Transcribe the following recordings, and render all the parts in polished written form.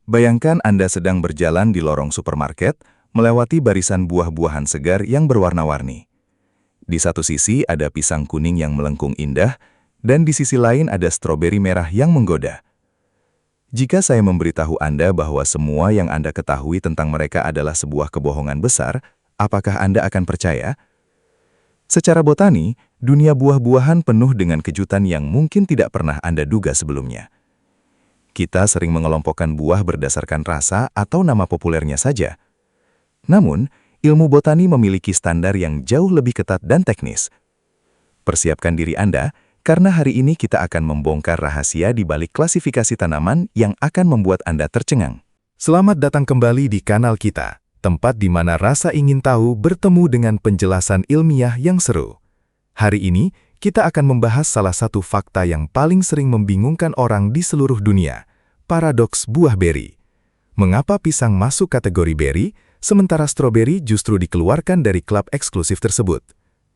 Bayangkan Anda sedang berjalan di lorong supermarket, melewati barisan buah-buahan segar yang berwarna-warni. Di satu sisi ada pisang kuning yang melengkung indah, dan di sisi lain ada stroberi merah yang menggoda. Jika saya memberitahu Anda bahwa semua yang Anda ketahui tentang mereka adalah sebuah kebohongan besar, apakah Anda akan percaya? Secara botani, dunia buah-buahan penuh dengan kejutan yang mungkin tidak pernah Anda duga sebelumnya. Kita sering mengelompokkan buah berdasarkan rasa atau nama populernya saja. Namun, ilmu botani memiliki standar yang jauh lebih ketat dan teknis. Persiapkan diri Anda, karena hari ini kita akan membongkar rahasia di balik klasifikasi tanaman yang akan membuat Anda tercengang. Selamat datang kembali di kanal kita, tempat di mana rasa ingin tahu bertemu dengan penjelasan ilmiah yang seru. Hari ini, kita akan membahas salah satu fakta yang paling sering membingungkan orang di seluruh dunia, paradoks buah beri. Mengapa pisang masuk kategori beri, sementara stroberi justru dikeluarkan dari klub eksklusif tersebut?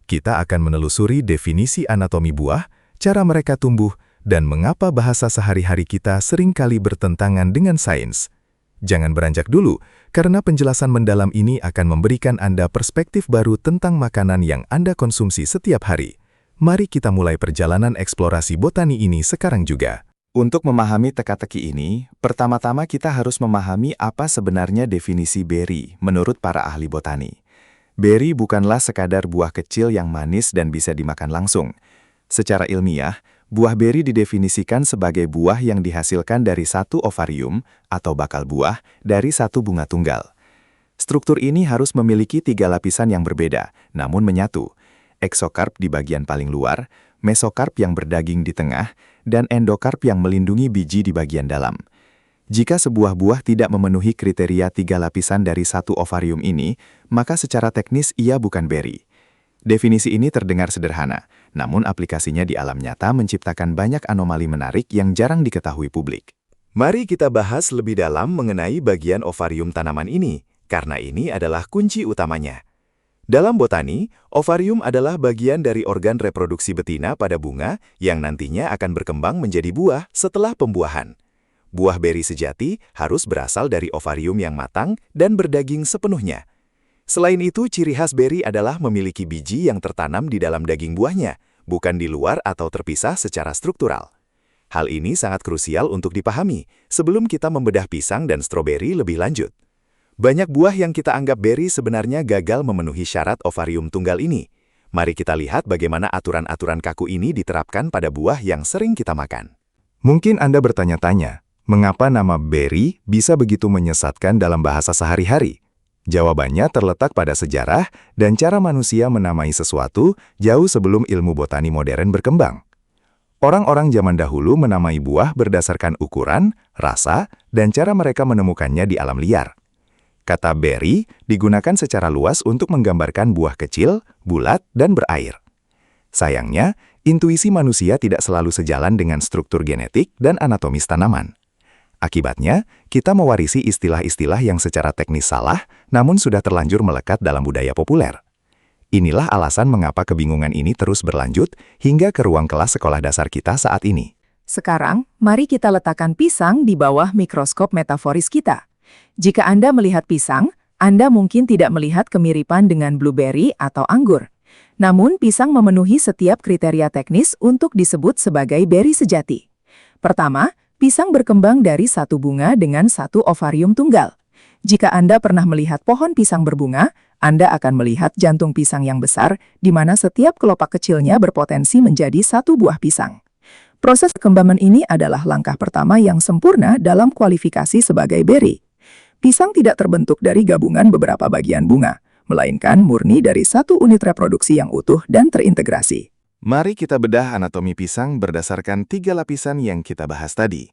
Kita akan menelusuri definisi anatomi buah, cara mereka tumbuh, dan mengapa bahasa sehari-hari kita seringkali bertentangan dengan sains. Jangan beranjak dulu, karena penjelasan mendalam ini akan memberikan Anda perspektif baru tentang makanan yang Anda konsumsi setiap hari. Mari kita mulai perjalanan eksplorasi botani ini sekarang juga. Untuk memahami teka-teki ini, pertama-tama kita harus memahami apa sebenarnya definisi beri menurut para ahli botani. Beri bukanlah sekadar buah kecil yang manis dan bisa dimakan langsung. Secara ilmiah, buah beri didefinisikan sebagai buah yang dihasilkan dari satu ovarium atau bakal buah dari satu bunga tunggal. Struktur ini harus memiliki 3 lapisan yang berbeda, namun menyatu. Eksokarp di bagian paling luar, mesokarp yang berdaging di tengah, dan endokarp yang melindungi biji di bagian dalam. Jika sebuah buah tidak memenuhi kriteria 3 lapisan dari satu ovarium ini, maka secara teknis ia bukan beri. Definisi ini terdengar sederhana, namun aplikasinya di alam nyata menciptakan banyak anomali menarik yang jarang diketahui publik. Mari kita bahas lebih dalam mengenai bagian ovarium tanaman ini, karena ini adalah kunci utamanya. Dalam botani, ovarium adalah bagian dari organ reproduksi betina pada bunga yang nantinya akan berkembang menjadi buah setelah pembuahan. Buah beri sejati harus berasal dari ovarium yang matang dan berdaging sepenuhnya. Selain itu, ciri khas beri adalah memiliki biji yang tertanam di dalam daging buahnya, bukan di luar atau terpisah secara struktural. Hal ini sangat krusial untuk dipahami sebelum kita membedah pisang dan stroberi lebih lanjut. Banyak buah yang kita anggap beri sebenarnya gagal memenuhi syarat ovarium tunggal ini. Mari kita lihat bagaimana aturan-aturan kaku ini diterapkan pada buah yang sering kita makan. Mungkin Anda bertanya-tanya, mengapa nama beri bisa begitu menyesatkan dalam bahasa sehari-hari? Jawabannya terletak pada sejarah dan cara manusia menamai sesuatu jauh sebelum ilmu botani modern berkembang. Orang-orang zaman dahulu menamai buah berdasarkan ukuran, rasa, dan cara mereka menemukannya di alam liar. Kata beri digunakan secara luas untuk menggambarkan buah kecil, bulat, dan berair. Sayangnya, intuisi manusia tidak selalu sejalan dengan struktur genetik dan anatomis tanaman. Akibatnya, kita mewarisi istilah-istilah yang secara teknis salah, namun sudah terlanjur melekat dalam budaya populer. Inilah alasan mengapa kebingungan ini terus berlanjut hingga ke ruang kelas sekolah dasar kita saat ini. Sekarang, mari kita letakkan pisang di bawah mikroskop metaforis kita. Jika Anda melihat pisang, Anda mungkin tidak melihat kemiripan dengan blueberry atau anggur. Namun, pisang memenuhi setiap kriteria teknis untuk disebut sebagai beri sejati. Pertama, pisang berkembang dari satu bunga dengan satu ovarium tunggal. Jika Anda pernah melihat pohon pisang berbunga, Anda akan melihat jantung pisang yang besar, di mana setiap kelopak kecilnya berpotensi menjadi satu buah pisang. Proses perkembangan ini adalah langkah pertama yang sempurna dalam kualifikasi sebagai beri. Pisang tidak terbentuk dari gabungan beberapa bagian bunga, melainkan murni dari satu unit reproduksi yang utuh dan terintegrasi. Mari kita bedah anatomi pisang berdasarkan 3 lapisan yang kita bahas tadi.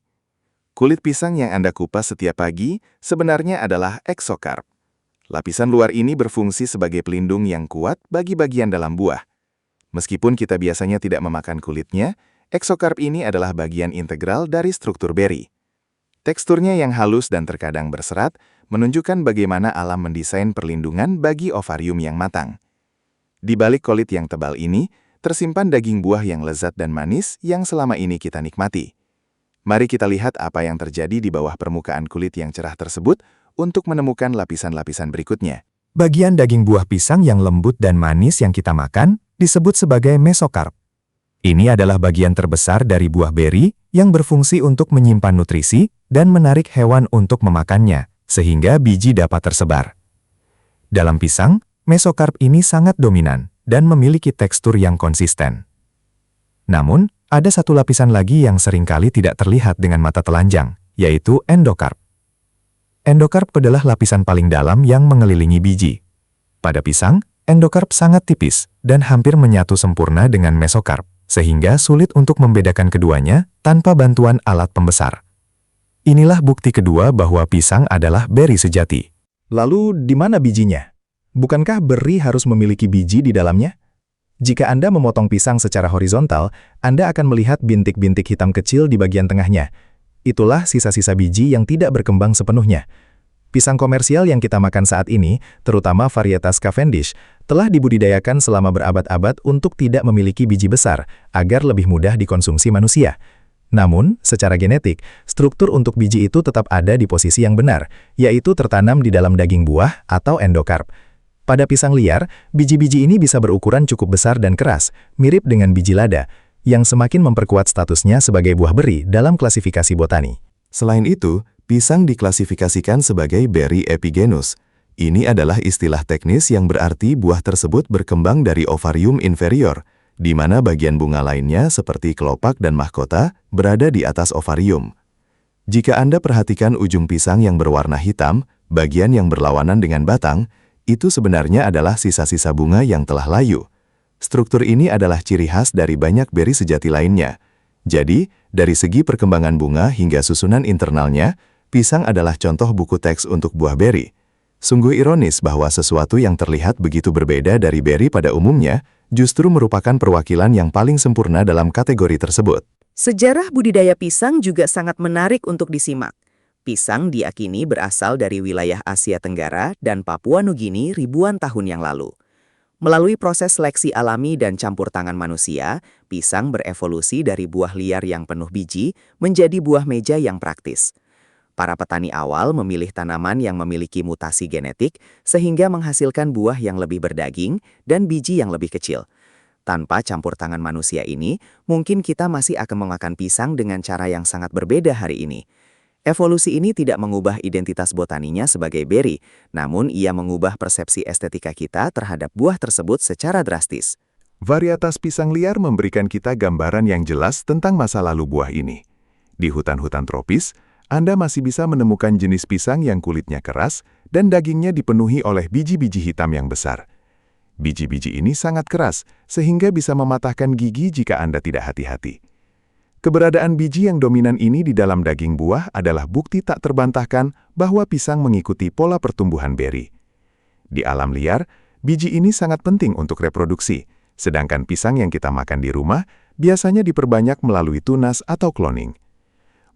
Kulit pisang yang Anda kupas setiap pagi sebenarnya adalah eksokarp. Lapisan luar ini berfungsi sebagai pelindung yang kuat bagi bagian dalam buah. Meskipun kita biasanya tidak memakan kulitnya, eksokarp ini adalah bagian integral dari struktur beri. Teksturnya yang halus dan terkadang berserat menunjukkan bagaimana alam mendesain perlindungan bagi ovarium yang matang. Di balik kulit yang tebal ini, tersimpan daging buah yang lezat dan manis yang selama ini kita nikmati. Mari kita lihat apa yang terjadi di bawah permukaan kulit yang cerah tersebut untuk menemukan lapisan-lapisan berikutnya. Bagian daging buah pisang yang lembut dan manis yang kita makan disebut sebagai mesokarp. Ini adalah bagian terbesar dari buah beri yang berfungsi untuk menyimpan nutrisi dan menarik hewan untuk memakannya, sehingga biji dapat tersebar. Dalam pisang, mesokarp ini sangat dominan dan memiliki tekstur yang konsisten. Namun, ada satu lapisan lagi yang seringkali tidak terlihat dengan mata telanjang, yaitu endokarp. Endokarp adalah lapisan paling dalam yang mengelilingi biji. Pada pisang, endokarp sangat tipis dan hampir menyatu sempurna dengan mesokarp, sehingga sulit untuk membedakan keduanya tanpa bantuan alat pembesar. Inilah bukti kedua bahwa pisang adalah beri sejati. Lalu, di mana bijinya? Bukankah beri harus memiliki biji di dalamnya? Jika Anda memotong pisang secara horizontal, Anda akan melihat bintik-bintik hitam kecil di bagian tengahnya. Itulah sisa-sisa biji yang tidak berkembang sepenuhnya. Pisang komersial yang kita makan saat ini, terutama varietas Cavendish, telah dibudidayakan selama berabad-abad untuk tidak memiliki biji besar, agar lebih mudah dikonsumsi manusia. Namun, secara genetik, struktur untuk biji itu tetap ada di posisi yang benar, yaitu tertanam di dalam daging buah atau endokarp. Pada pisang liar, biji-biji ini bisa berukuran cukup besar dan keras, mirip dengan biji lada, yang semakin memperkuat statusnya sebagai buah beri dalam klasifikasi botani. Selain itu, pisang diklasifikasikan sebagai beri epigenus. Ini adalah istilah teknis yang berarti buah tersebut berkembang dari ovarium inferior, di mana bagian bunga lainnya seperti kelopak dan mahkota berada di atas ovarium. Jika Anda perhatikan ujung pisang yang berwarna hitam, bagian yang berlawanan dengan batang, itu sebenarnya adalah sisa-sisa bunga yang telah layu. Struktur ini adalah ciri khas dari banyak beri sejati lainnya. Jadi, dari segi perkembangan bunga hingga susunan internalnya, pisang adalah contoh buku teks untuk buah beri. Sungguh ironis bahwa sesuatu yang terlihat begitu berbeda dari beri pada umumnya, justru merupakan perwakilan yang paling sempurna dalam kategori tersebut. Sejarah budidaya pisang juga sangat menarik untuk disimak. Pisang diakini berasal dari wilayah Asia Tenggara dan Papua Nugini ribuan tahun yang lalu. Melalui proses seleksi alami dan campur tangan manusia, pisang berevolusi dari buah liar yang penuh biji menjadi buah meja yang praktis. Para petani awal memilih tanaman yang memiliki mutasi genetik sehingga menghasilkan buah yang lebih berdaging dan biji yang lebih kecil. Tanpa campur tangan manusia ini, mungkin kita masih akan memakan pisang dengan cara yang sangat berbeda hari ini. Evolusi ini tidak mengubah identitas botaninya sebagai beri, namun ia mengubah persepsi estetika kita terhadap buah tersebut secara drastis. Varietas pisang liar memberikan kita gambaran yang jelas tentang masa lalu buah ini. Di hutan-hutan tropis, Anda masih bisa menemukan jenis pisang yang kulitnya keras dan dagingnya dipenuhi oleh biji-biji hitam yang besar. Biji-biji ini sangat keras, sehingga bisa mematahkan gigi jika Anda tidak hati-hati. Keberadaan biji yang dominan ini di dalam daging buah adalah bukti tak terbantahkan bahwa pisang mengikuti pola pertumbuhan beri. Di alam liar, biji ini sangat penting untuk reproduksi, sedangkan pisang yang kita makan di rumah biasanya diperbanyak melalui tunas atau cloning.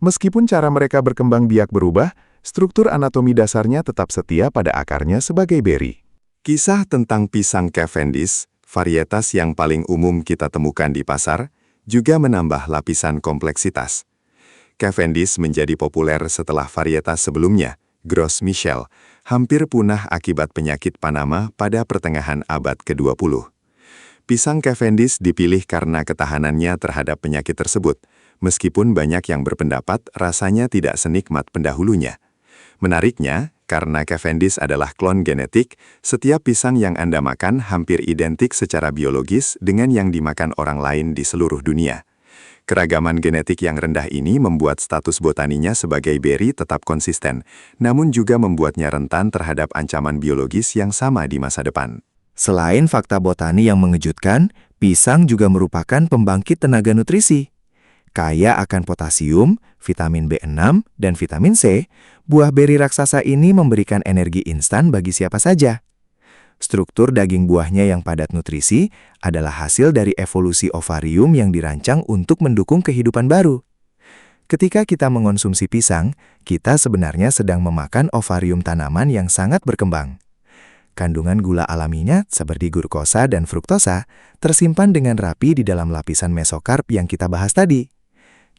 Meskipun cara mereka berkembang biak berubah, struktur anatomi dasarnya tetap setia pada akarnya sebagai beri. Kisah tentang pisang Cavendish, varietas yang paling umum kita temukan di pasar, juga menambah lapisan kompleksitas. Cavendish menjadi populer setelah varietas sebelumnya, Gros Michel, hampir punah akibat penyakit Panama pada pertengahan abad ke-20. Pisang Cavendish dipilih karena ketahanannya terhadap penyakit tersebut, meskipun banyak yang berpendapat rasanya tidak senikmat pendahulunya. Menariknya, karena Cavendish adalah klon genetik, setiap pisang yang Anda makan hampir identik secara biologis dengan yang dimakan orang lain di seluruh dunia. Keragaman genetik yang rendah ini membuat status botaninya sebagai beri tetap konsisten, namun juga membuatnya rentan terhadap ancaman biologis yang sama di masa depan. Selain fakta botani yang mengejutkan, pisang juga merupakan pembangkit tenaga nutrisi. Kaya akan potasium, vitamin B6, dan vitamin C, buah beri raksasa ini memberikan energi instan bagi siapa saja. Struktur daging buahnya yang padat nutrisi adalah hasil dari evolusi ovarium yang dirancang untuk mendukung kehidupan baru. Ketika kita mengonsumsi pisang, kita sebenarnya sedang memakan ovarium tanaman yang sangat berkembang. Kandungan gula alaminya, seperti glukosa dan fruktosa, tersimpan dengan rapi di dalam lapisan mesokarp yang kita bahas tadi.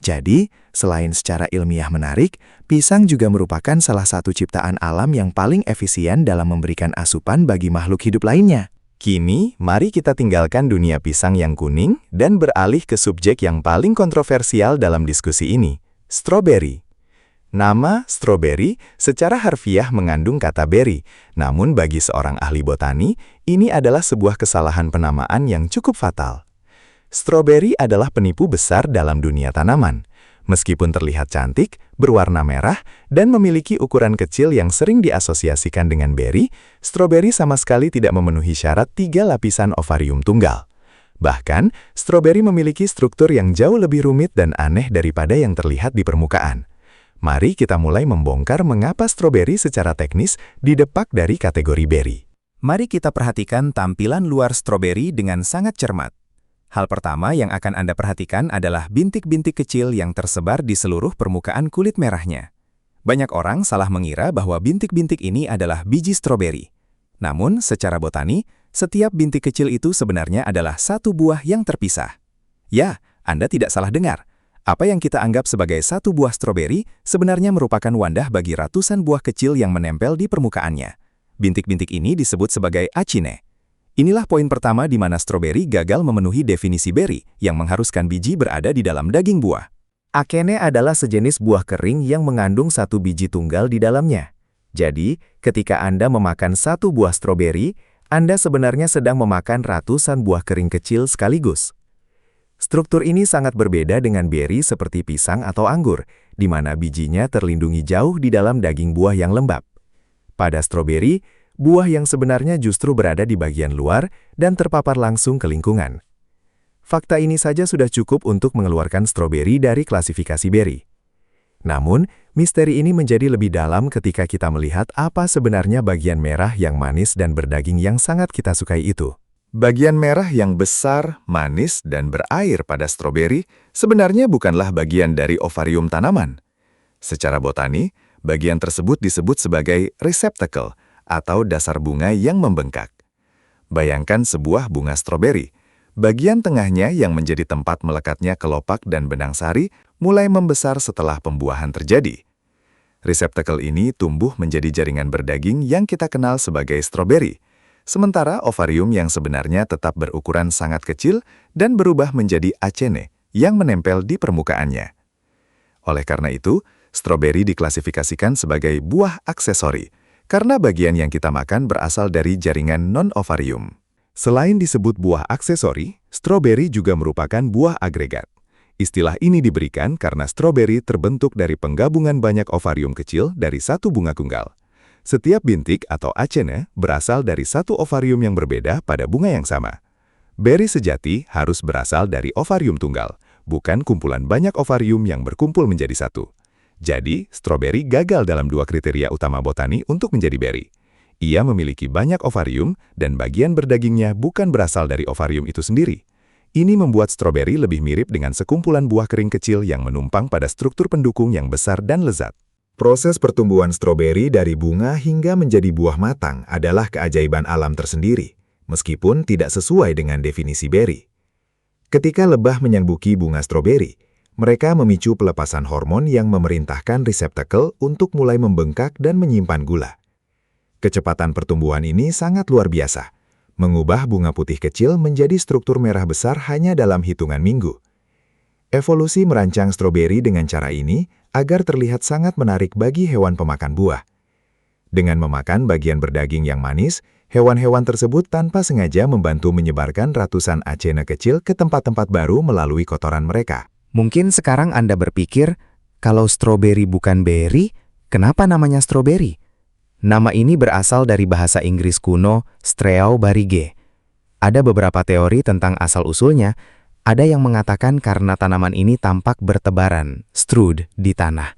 Jadi, selain secara ilmiah menarik, pisang juga merupakan salah satu ciptaan alam yang paling efisien dalam memberikan asupan bagi makhluk hidup lainnya. Kini, mari kita tinggalkan dunia pisang yang kuning dan beralih ke subjek yang paling kontroversial dalam diskusi ini, stroberi. Nama stroberi secara harfiah mengandung kata berry, namun bagi seorang ahli botani, ini adalah sebuah kesalahan penamaan yang cukup fatal. Stroberi adalah penipu besar dalam dunia tanaman. Meskipun terlihat cantik, berwarna merah, dan memiliki ukuran kecil yang sering diasosiasikan dengan beri, stroberi sama sekali tidak memenuhi syarat 3 lapisan ovarium tunggal. Bahkan, stroberi memiliki struktur yang jauh lebih rumit dan aneh daripada yang terlihat di permukaan. Mari kita mulai membongkar mengapa stroberi secara teknis didepak dari kategori beri. Mari kita perhatikan tampilan luar stroberi dengan sangat cermat. Hal pertama yang akan Anda perhatikan adalah bintik-bintik kecil yang tersebar di seluruh permukaan kulit merahnya. Banyak orang salah mengira bahwa bintik-bintik ini adalah biji stroberi. Namun, secara botani, setiap bintik kecil itu sebenarnya adalah satu buah yang terpisah. Ya, Anda tidak salah dengar. Apa yang kita anggap sebagai satu buah stroberi sebenarnya merupakan wadah bagi ratusan buah kecil yang menempel di permukaannya. Bintik-bintik ini disebut sebagai acine. Inilah poin pertama di mana stroberi gagal memenuhi definisi beri yang mengharuskan biji berada di dalam daging buah. Akene adalah sejenis buah kering yang mengandung satu biji tunggal di dalamnya. Jadi, ketika Anda memakan satu buah stroberi, Anda sebenarnya sedang memakan ratusan buah kering kecil sekaligus. Struktur ini sangat berbeda dengan beri seperti pisang atau anggur, di mana bijinya terlindungi jauh di dalam daging buah yang lembab. Pada stroberi, buah yang sebenarnya justru berada di bagian luar dan terpapar langsung ke lingkungan. Fakta ini saja sudah cukup untuk mengeluarkan stroberi dari klasifikasi beri. Namun, misteri ini menjadi lebih dalam ketika kita melihat apa sebenarnya bagian merah yang manis dan berdaging yang sangat kita sukai itu. Bagian merah yang besar, manis, dan berair pada stroberi sebenarnya bukanlah bagian dari ovarium tanaman. Secara botani, bagian tersebut disebut sebagai receptacle atau dasar bunga yang membengkak. Bayangkan sebuah bunga stroberi. Bagian tengahnya yang menjadi tempat melekatnya kelopak dan benang sari mulai membesar setelah pembuahan terjadi. Reseptakel ini tumbuh menjadi jaringan berdaging yang kita kenal sebagai stroberi. Sementara ovarium yang sebenarnya tetap berukuran sangat kecil dan berubah menjadi acene yang menempel di permukaannya. Oleh karena itu, stroberi diklasifikasikan sebagai buah aksesori, karena bagian yang kita makan berasal dari jaringan non-ovarium. Selain disebut buah aksesori, stroberi juga merupakan buah agregat. Istilah ini diberikan karena stroberi terbentuk dari penggabungan banyak ovarium kecil dari satu bunga tunggal. Setiap bintik atau acene berasal dari satu ovarium yang berbeda pada bunga yang sama. Beri sejati harus berasal dari ovarium tunggal, bukan kumpulan banyak ovarium yang berkumpul menjadi satu. Jadi, stroberi gagal dalam 2 kriteria utama botani untuk menjadi beri. Ia memiliki banyak ovarium dan bagian berdagingnya bukan berasal dari ovarium itu sendiri. Ini membuat stroberi lebih mirip dengan sekumpulan buah kering kecil yang menumpang pada struktur pendukung yang besar dan lezat. Proses pertumbuhan stroberi dari bunga hingga menjadi buah matang adalah keajaiban alam tersendiri, meskipun tidak sesuai dengan definisi beri. Ketika lebah menyangbuki bunga stroberi, mereka memicu pelepasan hormon yang memerintahkan reseptakel untuk mulai membengkak dan menyimpan gula. Kecepatan pertumbuhan ini sangat luar biasa, mengubah bunga putih kecil menjadi struktur merah besar hanya dalam hitungan minggu. Evolusi merancang stroberi dengan cara ini agar terlihat sangat menarik bagi hewan pemakan buah. Dengan memakan bagian berdaging yang manis, hewan-hewan tersebut tanpa sengaja membantu menyebarkan ratusan acene kecil ke tempat-tempat baru melalui kotoran mereka. Mungkin sekarang Anda berpikir, kalau stroberi bukan beri, kenapa namanya stroberi? Nama ini berasal dari bahasa Inggris kuno Streubarige. Ada beberapa teori tentang asal-usulnya. Ada yang mengatakan karena tanaman ini tampak bertebaran, strud, di tanah.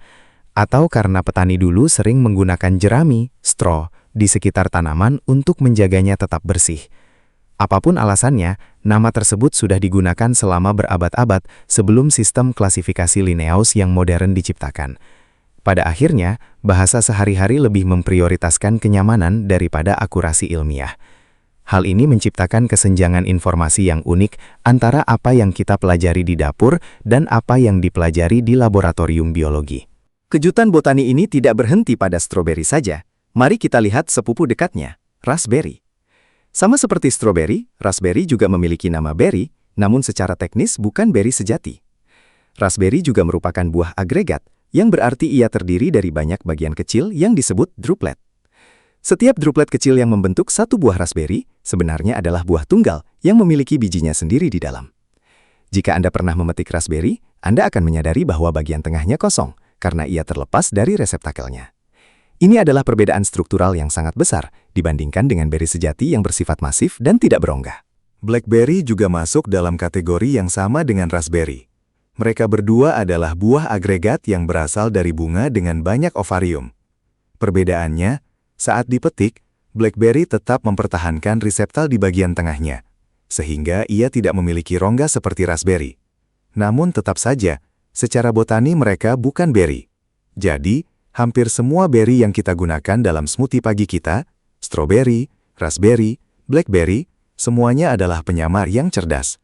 Atau karena petani dulu sering menggunakan jerami, straw, di sekitar tanaman untuk menjaganya tetap bersih. Apapun alasannya, nama tersebut sudah digunakan selama berabad-abad sebelum sistem klasifikasi Linnaeus yang modern diciptakan. Pada akhirnya, bahasa sehari-hari lebih memprioritaskan kenyamanan daripada akurasi ilmiah. Hal ini menciptakan kesenjangan informasi yang unik antara apa yang kita pelajari di dapur dan apa yang dipelajari di laboratorium biologi. Kejutan botani ini tidak berhenti pada stroberi saja. Mari kita lihat sepupu dekatnya, raspberry. Sama seperti stroberi, raspberry juga memiliki nama berry, namun secara teknis bukan berry sejati. Raspberry juga merupakan buah agregat, yang berarti ia terdiri dari banyak bagian kecil yang disebut druplet. Setiap druplet kecil yang membentuk satu buah raspberry sebenarnya adalah buah tunggal yang memiliki bijinya sendiri di dalam. Jika Anda pernah memetik raspberry, Anda akan menyadari bahwa bagian tengahnya kosong karena ia terlepas dari reseptakelnya. Ini adalah perbedaan struktural yang sangat besar dibandingkan dengan beri sejati yang bersifat masif dan tidak berongga. Blackberry juga masuk dalam kategori yang sama dengan raspberry. Mereka berdua adalah buah agregat yang berasal dari bunga dengan banyak ovarium. Perbedaannya, saat dipetik, blackberry tetap mempertahankan reseptal di bagian tengahnya, sehingga ia tidak memiliki rongga seperti raspberry. Namun tetap saja, secara botani mereka bukan beri. Jadi, hampir semua beri yang kita gunakan dalam smoothie pagi kita, stroberi, raspberry, blackberry, semuanya adalah penyamar yang cerdas.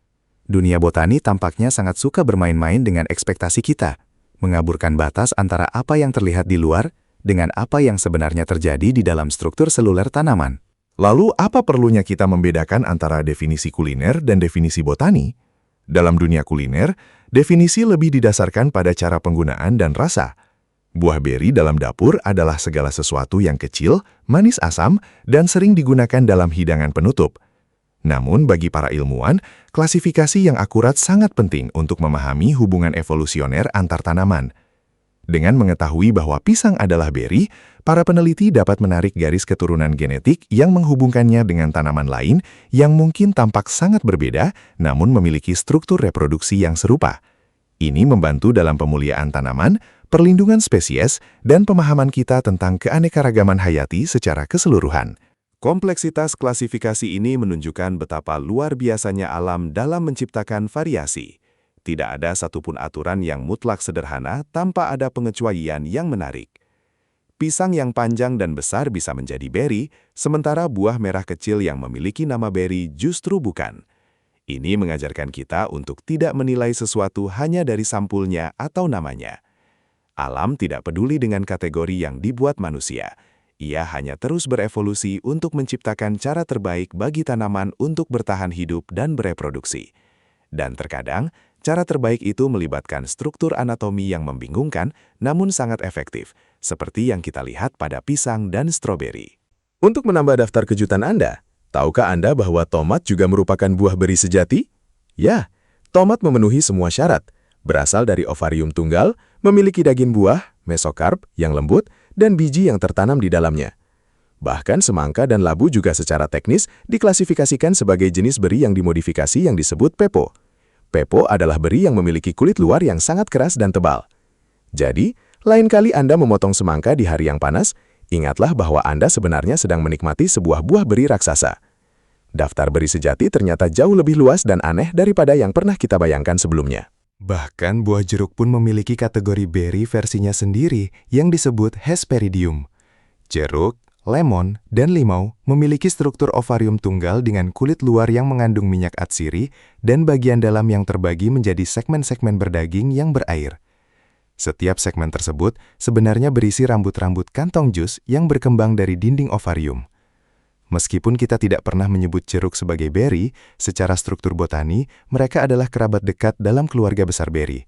Dunia botani tampaknya sangat suka bermain-main dengan ekspektasi kita, mengaburkan batas antara apa yang terlihat di luar dengan apa yang sebenarnya terjadi di dalam struktur seluler tanaman. Lalu apa perlunya kita membedakan antara definisi kuliner dan definisi botani? Dalam dunia kuliner, definisi lebih didasarkan pada cara penggunaan dan rasa. Buah beri dalam dapur adalah segala sesuatu yang kecil, manis asam, dan sering digunakan dalam hidangan penutup. Namun bagi para ilmuwan, klasifikasi yang akurat sangat penting untuk memahami hubungan evolusioner antar tanaman. Dengan mengetahui bahwa pisang adalah beri, para peneliti dapat menarik garis keturunan genetik yang menghubungkannya dengan tanaman lain yang mungkin tampak sangat berbeda, namun memiliki struktur reproduksi yang serupa. Ini membantu dalam pemuliaan tanaman, perlindungan spesies, dan pemahaman kita tentang keanekaragaman hayati secara keseluruhan. Kompleksitas klasifikasi ini menunjukkan betapa luar biasanya alam dalam menciptakan variasi. Tidak ada satupun aturan yang mutlak sederhana tanpa ada pengecualian yang menarik. Pisang yang panjang dan besar bisa menjadi beri, sementara buah merah kecil yang memiliki nama beri justru bukan. Ini mengajarkan kita untuk tidak menilai sesuatu hanya dari sampulnya atau namanya. Alam tidak peduli dengan kategori yang dibuat manusia. Ia hanya terus berevolusi untuk menciptakan cara terbaik bagi tanaman untuk bertahan hidup dan bereproduksi. Dan terkadang, cara terbaik itu melibatkan struktur anatomi yang membingungkan namun sangat efektif, seperti yang kita lihat pada pisang dan stroberi. Untuk menambah daftar kejutan Anda, tahukah Anda bahwa tomat juga merupakan buah beri sejati? Ya, tomat memenuhi semua syarat. Berasal dari ovarium tunggal, memiliki daging buah, mesokarp yang lembut, dan biji yang tertanam di dalamnya. Bahkan semangka dan labu juga secara teknis diklasifikasikan sebagai jenis beri yang dimodifikasi yang disebut pepo. Pepo adalah beri yang memiliki kulit luar yang sangat keras dan tebal. Jadi, lain kali Anda memotong semangka di hari yang panas, ingatlah bahwa Anda sebenarnya sedang menikmati sebuah buah beri raksasa. Daftar beri sejati ternyata jauh lebih luas dan aneh daripada yang pernah kita bayangkan sebelumnya. Bahkan buah jeruk pun memiliki kategori beri versinya sendiri yang disebut Hesperidium. Jeruk, lemon, dan limau memiliki struktur ovarium tunggal dengan kulit luar yang mengandung minyak atsiri dan bagian dalam yang terbagi menjadi segmen-segmen berdaging yang berair. Setiap segmen tersebut sebenarnya berisi rambut-rambut kantong jus yang berkembang dari dinding ovarium. Meskipun kita tidak pernah menyebut jeruk sebagai beri, secara struktur botani, mereka adalah kerabat dekat dalam keluarga besar beri.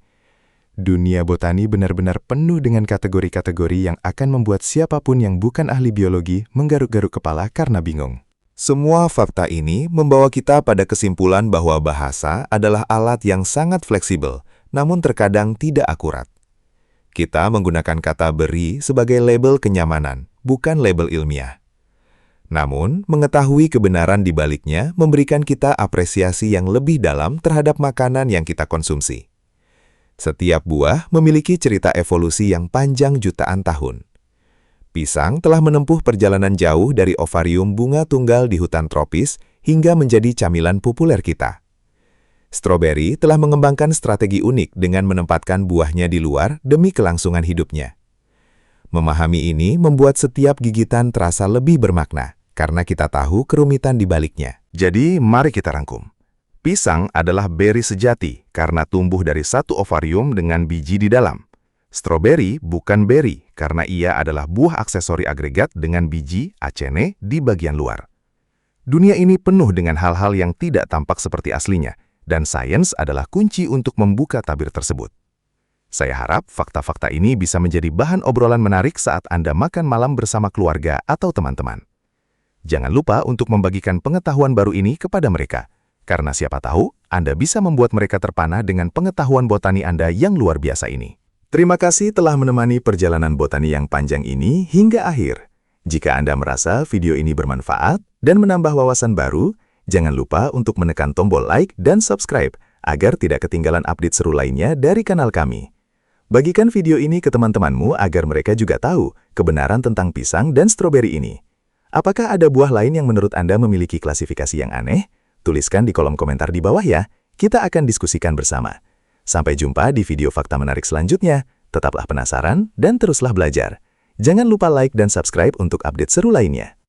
Dunia botani benar-benar penuh dengan kategori-kategori yang akan membuat siapapun yang bukan ahli biologi menggaruk-garuk kepala karena bingung. Semua fakta ini membawa kita pada kesimpulan bahwa bahasa adalah alat yang sangat fleksibel, namun terkadang tidak akurat. Kita menggunakan kata beri sebagai label kenyamanan, bukan label ilmiah. Namun, mengetahui kebenaran di baliknya memberikan kita apresiasi yang lebih dalam terhadap makanan yang kita konsumsi. Setiap buah memiliki cerita evolusi yang panjang jutaan tahun. Pisang telah menempuh perjalanan jauh dari ovarium bunga tunggal di hutan tropis hingga menjadi camilan populer kita. Stroberi telah mengembangkan strategi unik dengan menempatkan buahnya di luar demi kelangsungan hidupnya. Memahami ini membuat setiap gigitan terasa lebih bermakna, karena kita tahu kerumitan di baliknya. Jadi, mari kita rangkum. Pisang adalah beri sejati karena tumbuh dari satu ovarium dengan biji di dalam. Stroberi bukan beri karena ia adalah buah aksesori agregat dengan biji acene di bagian luar. Dunia ini penuh dengan hal-hal yang tidak tampak seperti aslinya, dan sains adalah kunci untuk membuka tabir tersebut. Saya harap fakta-fakta ini bisa menjadi bahan obrolan menarik saat Anda makan malam bersama keluarga atau teman-teman. Jangan lupa untuk membagikan pengetahuan baru ini kepada mereka, karena siapa tahu Anda bisa membuat mereka terpana dengan pengetahuan botani Anda yang luar biasa ini. Terima kasih telah menemani perjalanan botani yang panjang ini hingga akhir. Jika Anda merasa video ini bermanfaat dan menambah wawasan baru, jangan lupa untuk menekan tombol like dan subscribe agar tidak ketinggalan update seru lainnya dari kanal kami. Bagikan video ini ke teman-temanmu agar mereka juga tahu kebenaran tentang pisang dan stroberi ini. Apakah ada buah lain yang menurut Anda memiliki klasifikasi yang aneh? Tuliskan di kolom komentar di bawah ya, kita akan diskusikan bersama. Sampai jumpa di video fakta menarik selanjutnya. Tetaplah penasaran dan teruslah belajar. Jangan lupa like dan subscribe untuk update seru lainnya.